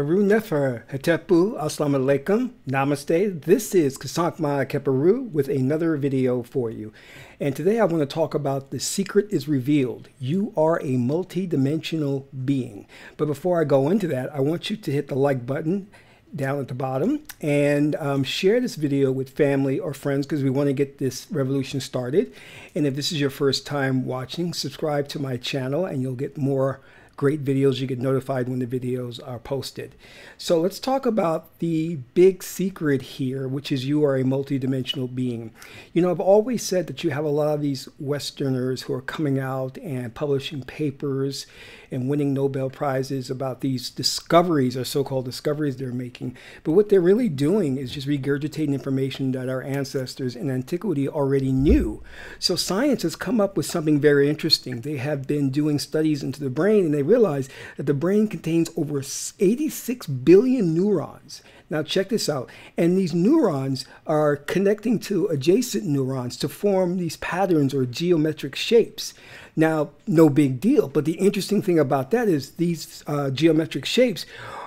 Haru Nefer, Hetepu, Assalamu Alaikum, Namaste. This is Kasankma Keperu with another video for you. And today I want to talk about the secret is revealed. You are a multi-dimensional being. But before I go into that, I want you to hit the like button down at the bottom and share this video with family or friends because we want to get this revolution started. And if this is your first time watching, subscribe to my channel and you'll get more great videos. You get notified when the videos are posted. So let's talk about the big secret here, which is you are a multidimensional being. You know, I've always said that you have a lot of these Westerners who are coming out and publishing papers and winning Nobel Prizes about these discoveries or so-called discoveries they're making. But what they're really doing is just regurgitating information that our ancestors in antiquity already knew. So science has come up with something very interesting. They have been doing studies into the brain and they realize that the brain contains over 86 billion neurons. Now check this out. And these neurons are connecting to adjacent neurons to form these patterns or geometric shapes. Now, no big deal, but the interesting thing about that is these geometric shapes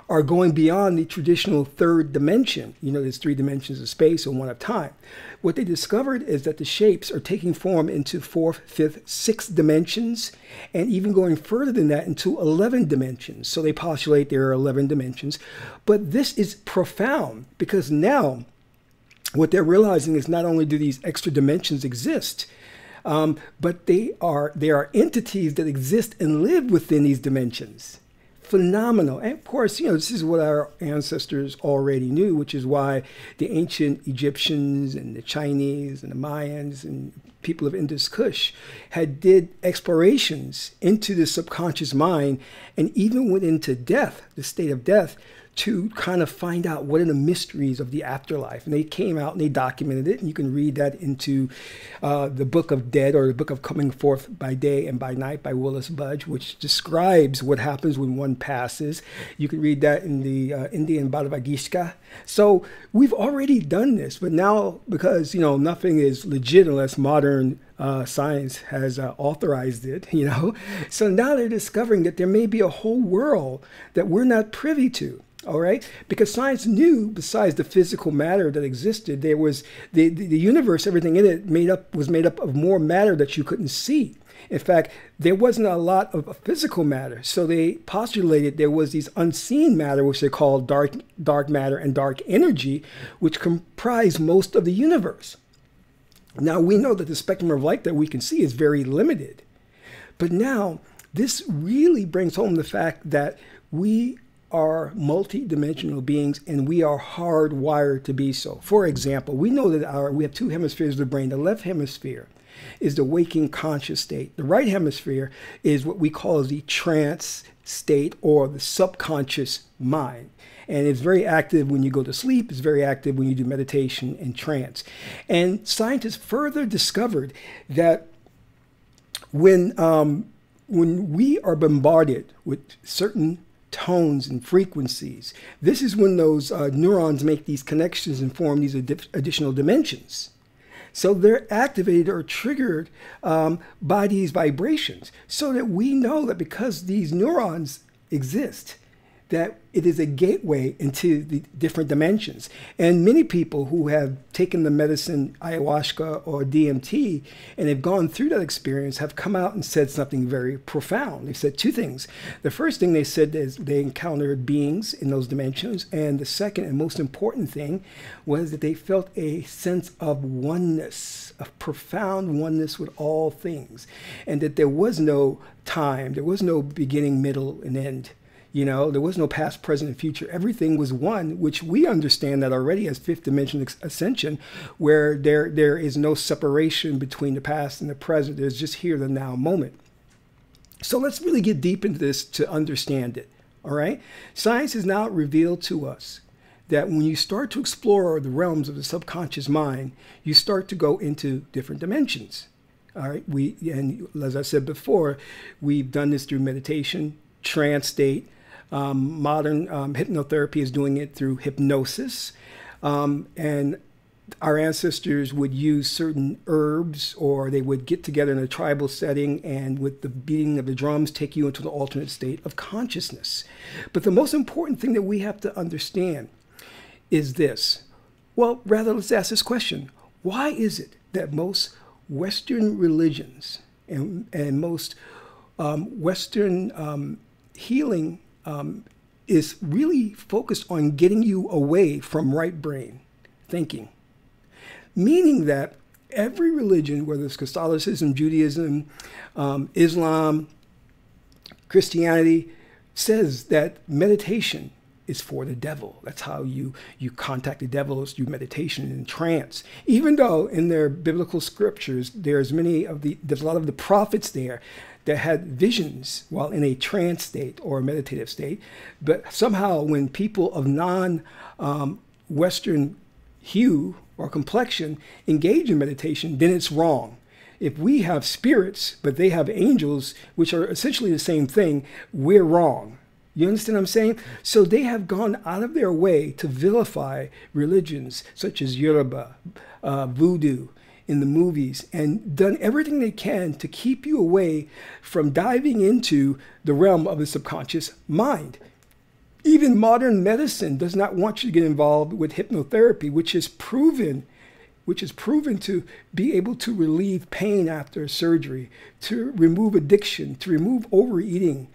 are going beyond the traditional third dimension. You know, there's 3 dimensions of space and 1 of time. What they discovered is that the shapes are taking form into 4th, 5th, 6th dimensions, and even going further than that into 11 dimensions. So they postulate there are 11 dimensions. But this is profound because now what they're realizing is not only do these extra dimensions exist, but they are entities that exist and live within these dimensions. Phenomenal. And of course, you know, this is what our ancestors already knew, which is why the ancient Egyptians and the Chinese and the Mayans and people of Indus Kush had did explorations into the subconscious mind and even went into death, the state of death, to kind of find out what are the mysteries of the afterlife. And they came out and they documented it. And you can read that into the Book of Dead or the Book of Coming Forth by Day and by Night by Willis Budge, which describes what happens when one passes. You can read that in the Indian Bhagavad Gita. So we've already done this, but now because, you know, nothing is legit unless modern science has authorized it, you know. So now they're discovering that there may be a whole world that we're not privy to. All right, because science knew, besides the physical matter that existed, there was the universe, everything in it was made up of more matter that you couldn't see. In fact, there wasn't a lot of physical matter, so they postulated there was these unseen matter, which they called dark matter and dark energy, which comprise most of the universe. Now we know that the spectrum of light that we can see is very limited, but now this really brings home the fact that we are multi-dimensional beings and we are hardwired to be so. For example, we know that we have 2 hemispheres of the brain. The left hemisphere is the waking conscious state. The right hemisphere is what we call the trance state or the subconscious mind. And it's very active when you go to sleep. It's very active when you do meditation and trance. And scientists further discovered that when we are bombarded with certain tones and frequencies, this is when those neurons make these connections and form these additional dimensions. So they're activated or triggered by these vibrations, so that we know that because these neurons exist, that it is a gateway into the different dimensions. And many people who have taken the medicine ayahuasca or DMT and have gone through that experience have come out and said something very profound. They said 2 things. The first thing they said is they encountered beings in those dimensions. And the second and most important thing was that they felt a sense of oneness, of profound oneness with all things. And that there was no time, there was no beginning, middle, and end. You know, there was no past, present, and future. Everything was one, which we understand that already as 5th dimension ascension, where there is no separation between the past and the present. There's just here, the now moment. So let's really get deep into this to understand it. All right. Science has now revealed to us that when you start to explore the realms of the subconscious mind, you start to go into different dimensions. All right. And as I said before, we've done this through meditation, trance state. Modern hypnotherapy is doing it through hypnosis. And our ancestors would use certain herbs, or they would get together in a tribal setting and with the beating of the drums take you into the alternate state of consciousness. But the most important thing that we have to understand is this. Well, rather, let's ask this question. Why is it that most Western religions and most Western healing is really focused on getting you away from right brain thinking? Meaning that every religion, whether it's Catholicism, Judaism, Islam, Christianity, says that meditation is for the devil. That's how you contact the devil, is through meditation and trance. Even though in their biblical scriptures, there's a lot of the prophets there that had visions while in a trance state or a meditative state. But somehow when people of non-Western hue or complexion engage in meditation, then it's wrong. If we have spirits, but they have angels, which are essentially the same thing, we're wrong. You understand what I'm saying? So they have gone out of their way to vilify religions such as Yoruba, voodoo in the movies, and done everything they can to keep you away from diving into the realm of the subconscious mind. Even modern medicine does not want you to get involved with hypnotherapy, which is proven to be able to relieve pain after surgery, to remove addiction, to remove overeating.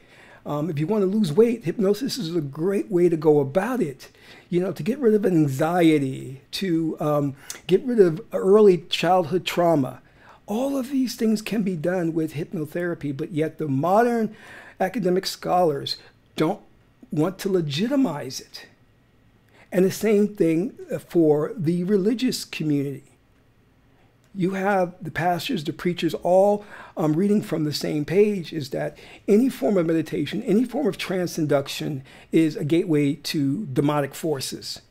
If you want to lose weight, hypnosis is a great way to go about it. You know, to get rid of anxiety, to get rid of early childhood trauma. All of these things can be done with hypnotherapy, but yet the modern academic scholars don't want to legitimize it. And the same thing for the religious community. You have the pastors, the preachers, all reading from the same page, is that any form of meditation, any form of trance induction is a gateway to demonic forces.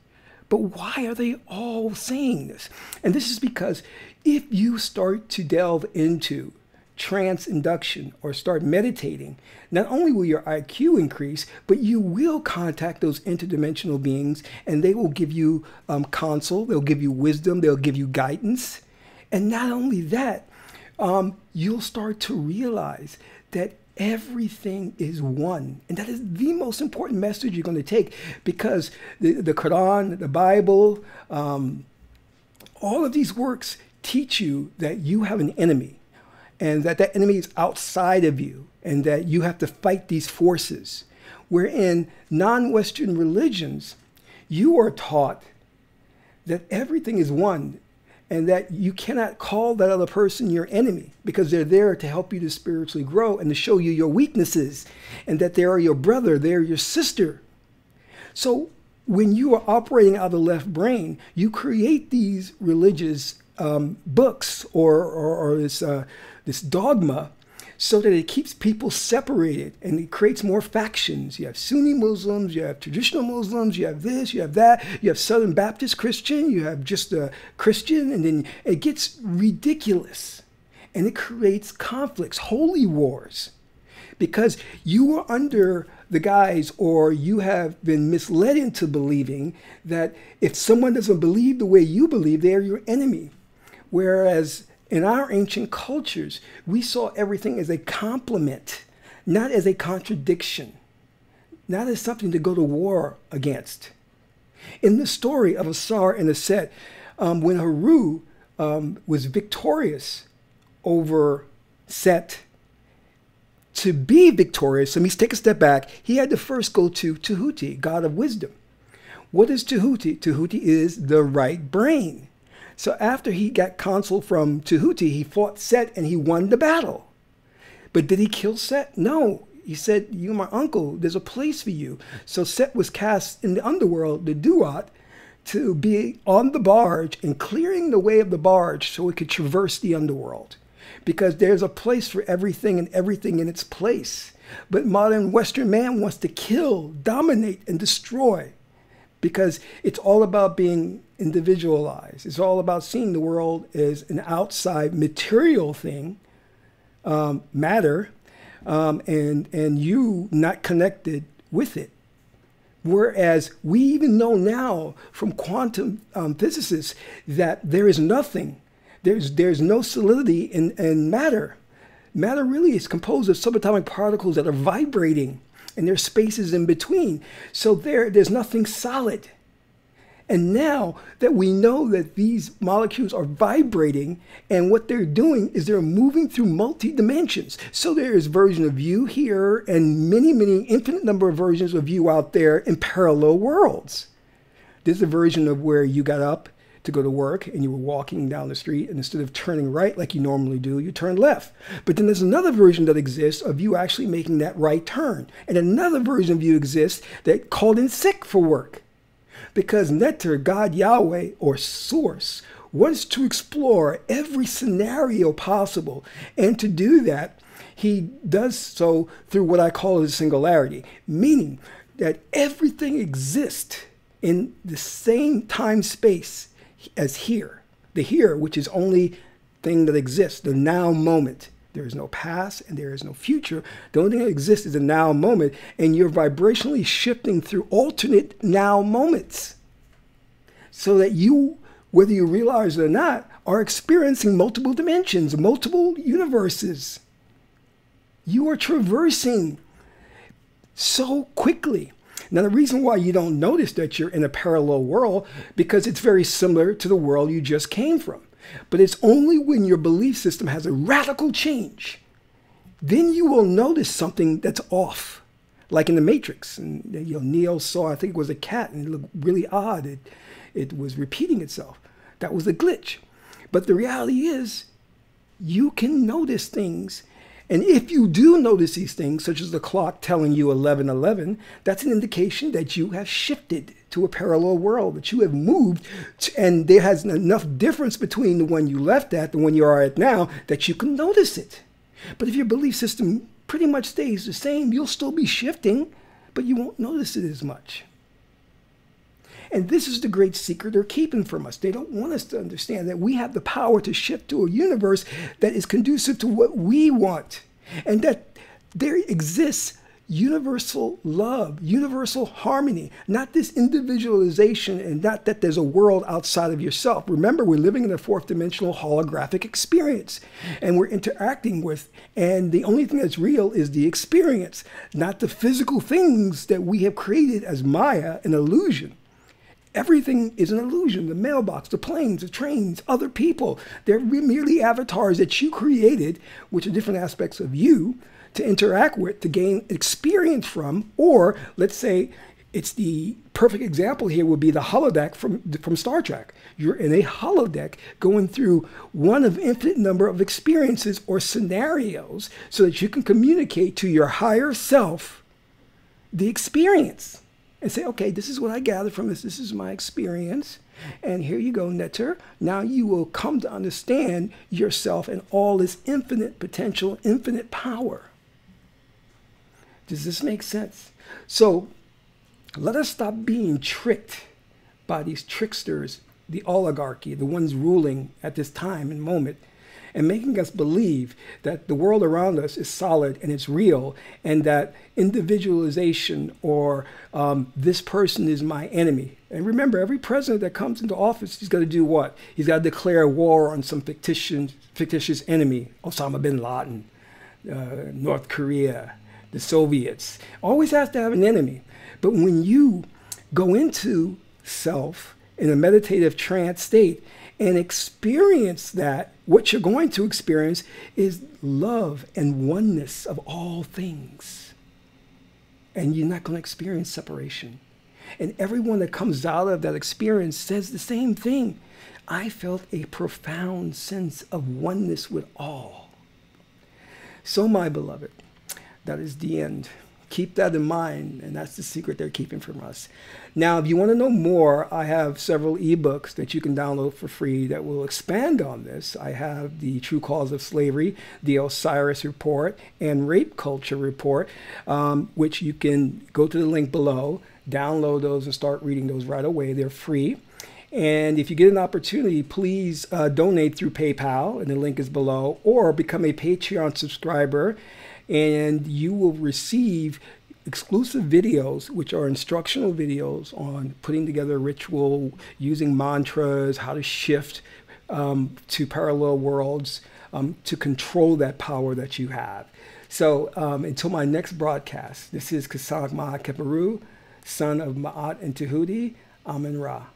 But why are they all saying this? And this is because if you start to delve into trance induction or start meditating, not only will your IQ increase, but you will contact those interdimensional beings, and they will give you counsel, they'll give you wisdom, they'll give you guidance. And not only that, you'll start to realize that everything is one. And that is the most important message you're going to take, because the Quran, the Bible, all of these works teach you that you have an enemy, and that enemy is outside of you, and that you have to fight these forces. Where in non-Western religions, you are taught that everything is one, and that you cannot call that other person your enemy, because they're there to help you to spiritually grow and to show you your weaknesses, and that they are your brother, they're your sister. So when you are operating out of the left brain, you create these religious books or this dogma, so that it keeps people separated, and it creates more factions. You have Sunni Muslims, you have traditional Muslims, you have this, you have that, you have Southern Baptist Christian, you have just a Christian, and then it gets ridiculous. And it creates conflicts, holy wars, because you are under the guise, or you have been misled into believing that if someone doesn't believe the way you believe, they are your enemy. Whereas in our ancient cultures, we saw everything as a complement, not as a contradiction, not as something to go to war against. In the story of Asar and Aset, when Haru was victorious over Set, to be victorious, let me take a step back, he had to first go to Tahuti, god of wisdom. What is Tahuti? Tahuti is the right brain. So after he got counsel from Tahuti, he fought Set and he won the battle. But did he kill Set? No. He said, "You're my uncle. There's a place for you." So Set was cast in the underworld, the Duat, to be on the barge and clearing the way of the barge so it could traverse the underworld. Because there's a place for everything and everything in its place. But modern Western man wants to kill, dominate, and destroy. Because it's all about being individualized. It's all about seeing the world as an outside material thing, matter, and you not connected with it. Whereas we even know now from quantum physicists that there is nothing, there's no solidity in matter. Matter really is composed of subatomic particles that are vibrating, and there's spaces in between. So there's nothing solid. And now that we know that these molecules are vibrating, and what they're doing is they're moving through multi-dimensions. So there is a version of you here and many, many infinite number of versions of you out there in parallel worlds. There's a version of where you got up to go to work and you were walking down the street, and instead of turning right like you normally do, you turned left. But then there's another version that exists of you actually making that right turn. And another version of you exists that called in sick for work. Because Neter, God Yahweh, or Source, wants to explore every scenario possible. And to do that, he does so through what I call a singularity, meaning that everything exists in the same time space as here. The here, which is only thing that exists, the now moment. There is no past and there is no future. The only thing that exists is the now moment, and you're vibrationally shifting through alternate now moments. So that you, whether you realize it or not, are experiencing multiple dimensions, multiple universes. You are traversing so quickly. Now, the reason why you don't notice that you're in a parallel world, because it's very similar to the world you just came from. But it's only when your belief system has a radical change, then you will notice something that's off. Like in the Matrix, and Neo saw, I think it was a cat, and it looked really odd. It was repeating itself. That was a glitch. But the reality is, you can notice things. And if you do notice these things, such as the clock telling you 11:11, that's an indication that you have shifted to a parallel world, that you have moved, and there has enough difference between the one you left at, the one you are at now, that you can notice it. But if your belief system pretty much stays the same, you'll still be shifting, but you won't notice it as much. And this is the great secret they're keeping from us. They don't want us to understand that we have the power to shift to a universe that is conducive to what we want. And that there exists universal love, universal harmony, not this individualization, and not that there's a world outside of yourself. Remember, we're living in a fourth dimensional holographic experience, and we're interacting with, and the only thing that's real is the experience, not the physical things that we have created as Maya, an illusion. Everything is an illusion. The mailbox, the planes, the trains, other people. They're merely avatars that you created, which are different aspects of you, to interact with, to gain experience from. Or let's say it's the perfect example here would be the holodeck from Star Trek. You're in a holodeck going through one of infinite number of experiences or scenarios so that you can communicate to your higher self the experience. And say, okay, this is what I gathered from this. This is my experience. And here you go, Neter. Now you will come to understand yourself and all this infinite potential, infinite power. Does this make sense? So let us stop being tricked by these tricksters, the oligarchy, the ones ruling at this time and moment, and making us believe that the world around us is solid and it's real, and that individualization or this person is my enemy. And remember, every president that comes into office, he's got to do what? He's got to declare war on some fictitious enemy. Osama bin Laden, North Korea, the Soviets. Always has to have an enemy. But when you go into self in a meditative trance state and experience that, what you're going to experience is love and oneness of all things. And you're not going to experience separation. And everyone that comes out of that experience says the same thing. I felt a profound sense of oneness with all. So, my beloved, that is the end. Keep that in mind, and that's the secret they're keeping from us. Now, if you want to know more, I have several ebooks that you can download for free that will expand on this. I have the True Cause of Slavery, the Osiris Report, and Rape Culture Report, which you can go to the link below, download those, and start reading those right away. They're free. And if you get an opportunity, please donate through PayPal, and the link is below, or become a Patreon subscriber, and you will receive exclusive videos, which are instructional videos on putting together a ritual, using mantras, how to shift to parallel worlds to control that power that you have. So until my next broadcast, this is Kasank Maha Keperu, son of Ma'at and Tahuti, Amen Ra.